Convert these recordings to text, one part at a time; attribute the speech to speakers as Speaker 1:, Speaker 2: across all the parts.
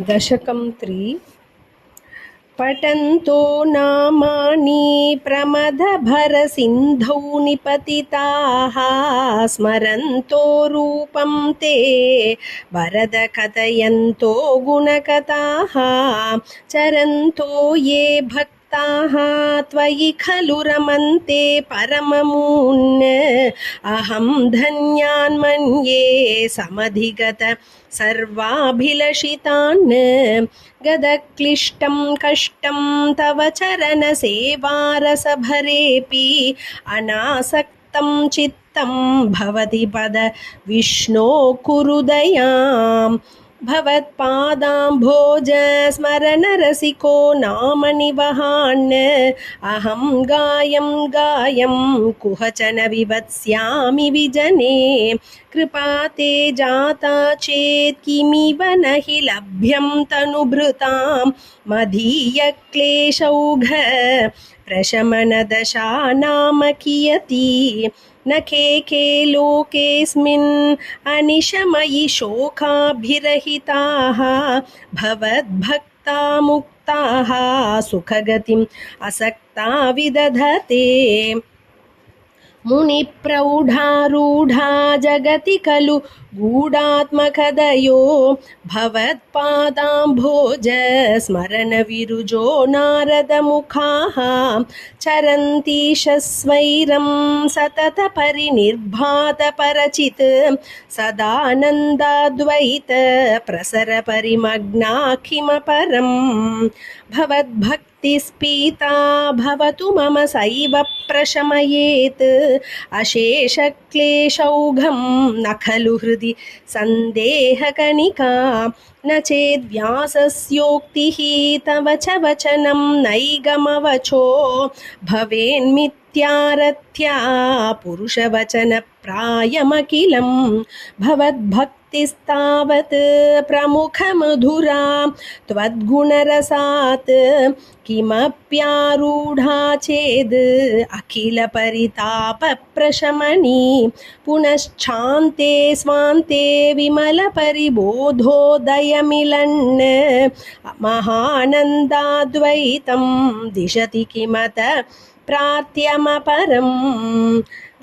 Speaker 1: दशकं 3 पठन्तो नामानि प्रमदभरसिन्धौ निपतिताः स्मरन्तो रूपं ते वरद कथयन्तो गुणकथाः चरन्तो ये भक्ताः त्वयि खलु रमन्ते परममून् अहं धन्यान् मन्ये समधिगत सर्वाभिलषितान् गदक्लिष्टं कष्टं तव चरणसेवारसभरेऽपि अनासक्तं चित्तं भवति पद विष्णो कुरु दयाम् भवत्पादाम्भोज स्मरणरसिको नाम निवहान् अहं गायं कुहचन विवत्स्यामि विजने कृपा ते जाता चेत् किमिव न हि लभ्यं तनुभृतां मदीयक्लेशौघ प्रशमनदशा नाम कियती न के लोकेऽस्मिन् अनिशमयि शोकाभिरहिताः भवद्भक्ता मुक्ताः सुखगतिम् असक्ता विदधते मुनिप्रौढारूढा जगति खलु गूढात्मकदयो भवत्पादाम्भोज स्मरणविरुजो नारदमुखाः चरन्तीशस्वैरं सततपरिनिर्भातपरचित् सदानन्दाद्वैत प्रसरपरिमग्ना किमपरम् भवद्भक्तिस्पीता भवतु मम सैव प्रशमयेत् अशेषक्लेशौघं न खलु हृदि सन्देहकणिका न चेद्व्यासस्योक्तिः तव च वचनं नैगमवचो भवेन्मिथ्यारथ्या पुरुषवचनप्रायमखिलं भवद्भक्तिस्तावत् प्रमुखमधुरा त्वद्गुणरसात् किमप्यारूढा चेद् अखिलपरितापप्रशमनी पुनश्चान्ते स्वान्ते विमलपरिबोधोदयमिलन् महानन्दाद्वैतं दिशति किमत प्रार्थ्यमपरम्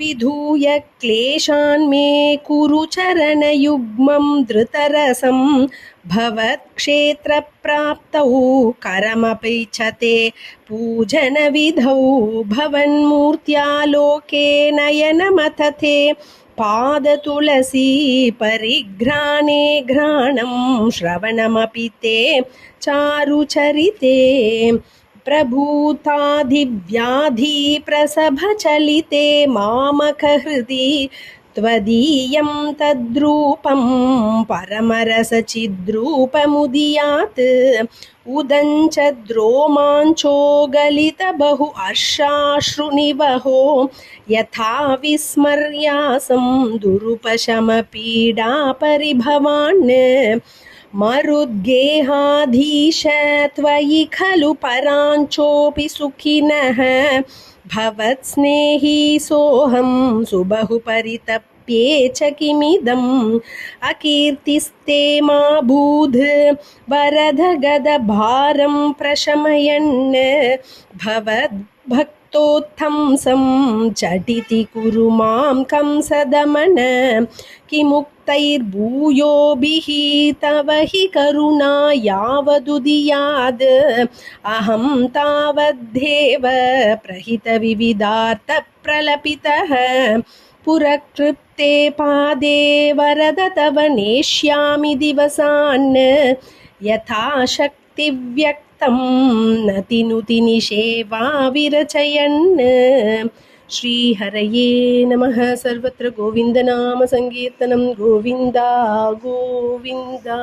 Speaker 1: विधूय क्लेशान् मे कुरु चरणयुग्मं धृतरसं भवत्क्षेत्रप्राप्तौ करमपैच्छते पूजनविधौ भवन्मूर्त्यालोके नयनमथते पादतुलसी परिघ्राणे घ्राणं श्रवणमपि ते चारुचरिते प्रभूताधिव्याधिप्रसभचलिते मामकहृदि त्वदीयं तद्रूपं परमरसचिद्रूपमुदीयात् उदञ्चद्रोमाञ्चो गलित बहु हर्षाश्रुनिवहो यथा विस्मर्यासं दुरुपशमपीडापरिभवान् मरुद्गेहाधीश त्वयि खलु पराञ्चोऽपि सुखिनः भवत्स्नेही सोऽहं सुबहु परितप्ये च किमिदम् अकीर्तिस्ते मा बूध वरद गदभारं प्रशमयन् भवद्भक्तोत्थंसं झटिति कुरु मां कंसदमन किमुक्तैर्भूयोभिः तव हि करुणा यावदुदीयाद् अहं तावद्धेव प्रहितविविधार्थप्रलपितः पुरकृप्ते पादे वरद तव नेष्यामि दिवसान् यथाशक्तिव्यक्तं नतिनुति निषेवा विरचयन् श्रीहरये नमः। सर्वत्र गोविन्दनाम संकीर्तनं गोविन्दा गोविन्दा।